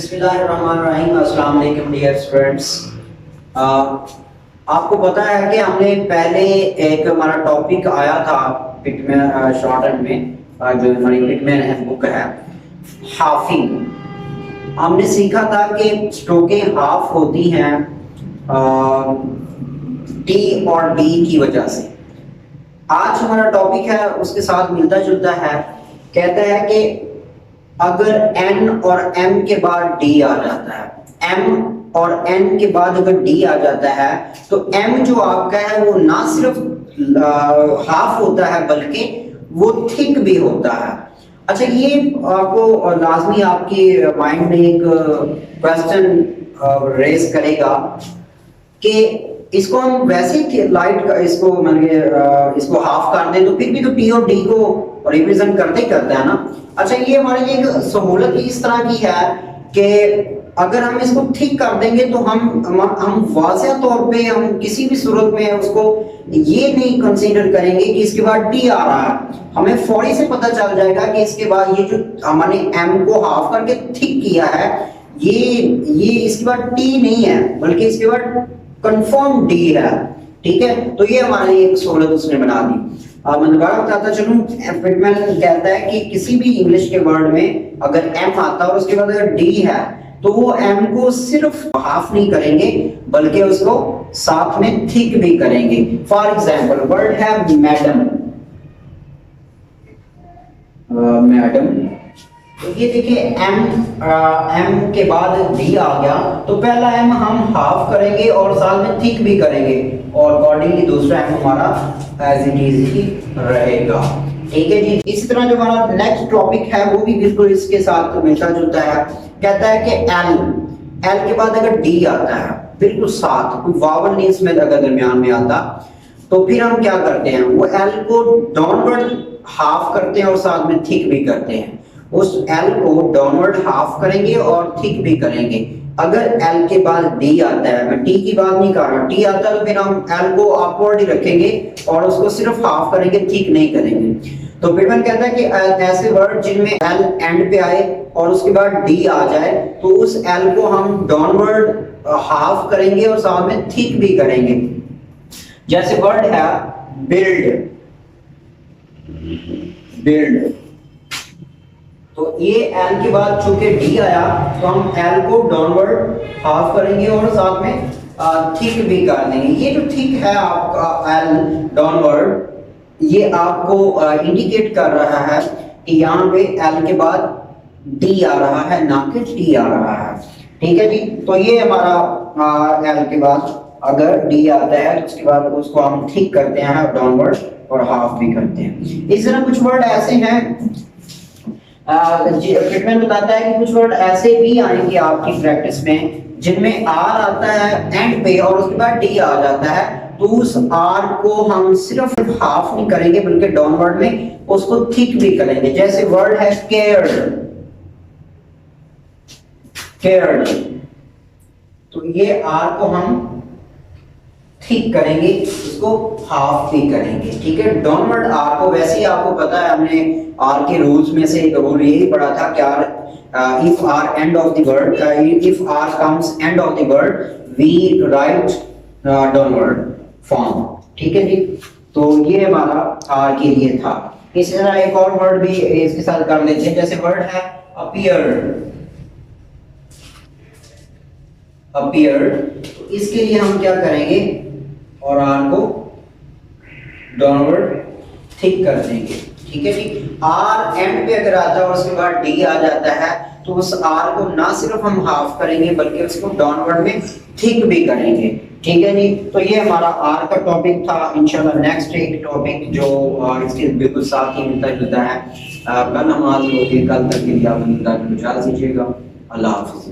बिस्मिल्लाहिर्रहमानिर्रहीम। अस्सलाम वालेकुम डियर स्टूडेंट्स। आपको पता है कि हमने पहले एक हमारा टॉपिक आया था पिटमैन शॉर्ट हैंड में, जो हमारी पिटमैन बुक है, हाफिंग। हमने सीखा था कि स्ट्रोकें हाफ होती हैं टी और डी की वजह से। आज हमारा टॉपिक है उसके साथ मिलता जुलता है। कहता है कि अगर n और m के बाद d आ जाता है, m और n के बाद अगर d आ जाता है तो m जो आपका है वो ना सिर्फ हाफ होता है बल्कि वो थिक भी होता है। अच्छा, ये आपको लाजमी आपकी माइंड में एक क्वेश्चन रेज करेगा कि इसको हम वैसे लाइट का इसको इसको हाफ कर दें तो फिर भी तो टी और डी को रिप्रेजेंट करते ही करता है ना। अच्छा, ये हमारे लिए एक सहूलत इस तरह की है कि अगर हम इसको ठीक कर देंगे तो हम वाज़ेह तौर पे हम किसी भी सूरत में उसको ये नहीं कंसीडर करेंगे कि इसके बाद डी आ रहा है। हमें फौरी से पता चल जाएगा कि इसके बाद ये जो हमने एम को हाफ करके ठीक किया है ये इसके बाद टी नहीं है बल्कि इसके बाद कंफर्म डी है। ठीक है, तो ये हमारे लिए एक सहूलत उसने बना दी। मैं दोबारा बताता चलूं, पिटमैन कहता है कि किसी भी इंग्लिश के वर्ड में अगर एम आता है और उसके बाद अगर डी है तो वो एम को सिर्फ हाफ नहीं करेंगे बल्कि उसको साथ में थिक भी करेंगे। फॉर एग्जांपल वर्ड है मैडम, मैडम, तो ये देखिए एम के बाद डी आ गया तो पहला एम हम हाफ करेंगे और साथ में थिक भी करेंगे और अकॉर्डिंगली दूसरा एम हमारा एज इट इज ही रहेगा। ठीक है जी। इसी तरह जो हमारा नेक्स्ट टॉपिक है वो भी बिल्कुल इसके साथ मिलता जुलता है। कहता है कि एल के बाद अगर डी आता है बिल्कुल साथ, कोई वावल नहीं इसमें अगर दरमियान में आता तो फिर हम क्या करते हैं, वो एल को डाउनवर्ड हाफ करते हैं और साथ में थिक भी करते हैं। उस एल को डाउनवर्ड हाफ करेंगे और थिक भी करेंगे। अगर एल के बाद डी आता है, मैं टी की बात नहीं कर रहा, टी आता है तो फिर हम एल को अपवर्ड ही रखेंगे और उसको सिर्फ हाफ करेंगे, थिक नहीं करेंगे। तो पिटमैन कहता है कि ऐसे वर्ड जिनमें एल एंड पे आए और उसके बाद डी आ जाए तो उस एल को हम डाउनवर्ड हाफ करेंगे और साथ में थिक भी करेंगे। जैसे वर्ड है बिल्ड, बिल्ड, तो ये एल के बाद चूंकि डी आया तो हम एल को डाउनवर्ड हाफ करेंगे और साथ में थिक भी कर देंगे। ये जो थिक है आपका एल डाउनवर्ड, ये आपको इंडिकेट कर रहा है कि यहाँ पे एल के बाद डी आ रहा है ना कि टी आ रहा है। ठीक है जी। तो ये हमारा एल के बाद अगर डी आता है तो उसके बाद उसको हम थिक करते हैं डाउनवर्ड और हाफ भी करते हैं। इस तरह कुछ वर्ड ऐसे हैं, पिटमैन बताता है कि कुछ वर्ड ऐसे भी आएंगे आपकी प्रैक्टिस में जिनमें आर आता है एंड पे और उसके बाद डी आ जाता है तो उस आर को हम सिर्फ हाफ नहीं करेंगे बल्कि डाउनवर्ड में उसको थिक भी करेंगे। जैसे वर्ड है केयर्ड, केयर्ड, तो ये आर को हम ठीक करेंगे, इसको हाफ भी करेंगे। ठीक है, डाउनवर्ड आर को वैसे ही आपको पता है, हमने आर के रूल्स में से एक रूल यही पढ़ा था कि if R end of the word, if R comes end of the word we write downward form. ठीक है जी। तो ये हमारा आर के लिए था। इसी तरह एक और वर्ड भी इसके साथ कर लेते हैं। जैसे वर्ड है अपीयर, अपीयर, तो इसके लिए हम क्या करेंगे और आर को डाउनवर्ड थिक कर देंगे। ठीक है जी। आर एंड पे अगर आता है और उसके बाद डी आ जाता है तो उस आर को ना सिर्फ हम हाफ करेंगे बल्कि उसको डाउनवर्ड में थिक भी करेंगे। ठीक है जी। तो ये हमारा आर का टॉपिक था। इंशाल्लाह नेक्स्ट एक टॉपिक जो इसके बिल्कुल साथ ही मिलता जुलता है कल हम हाजिर होंगे। कल तक के लिए आप इजाज़त दीजिएगा। अल्लाह हाफ़िज़।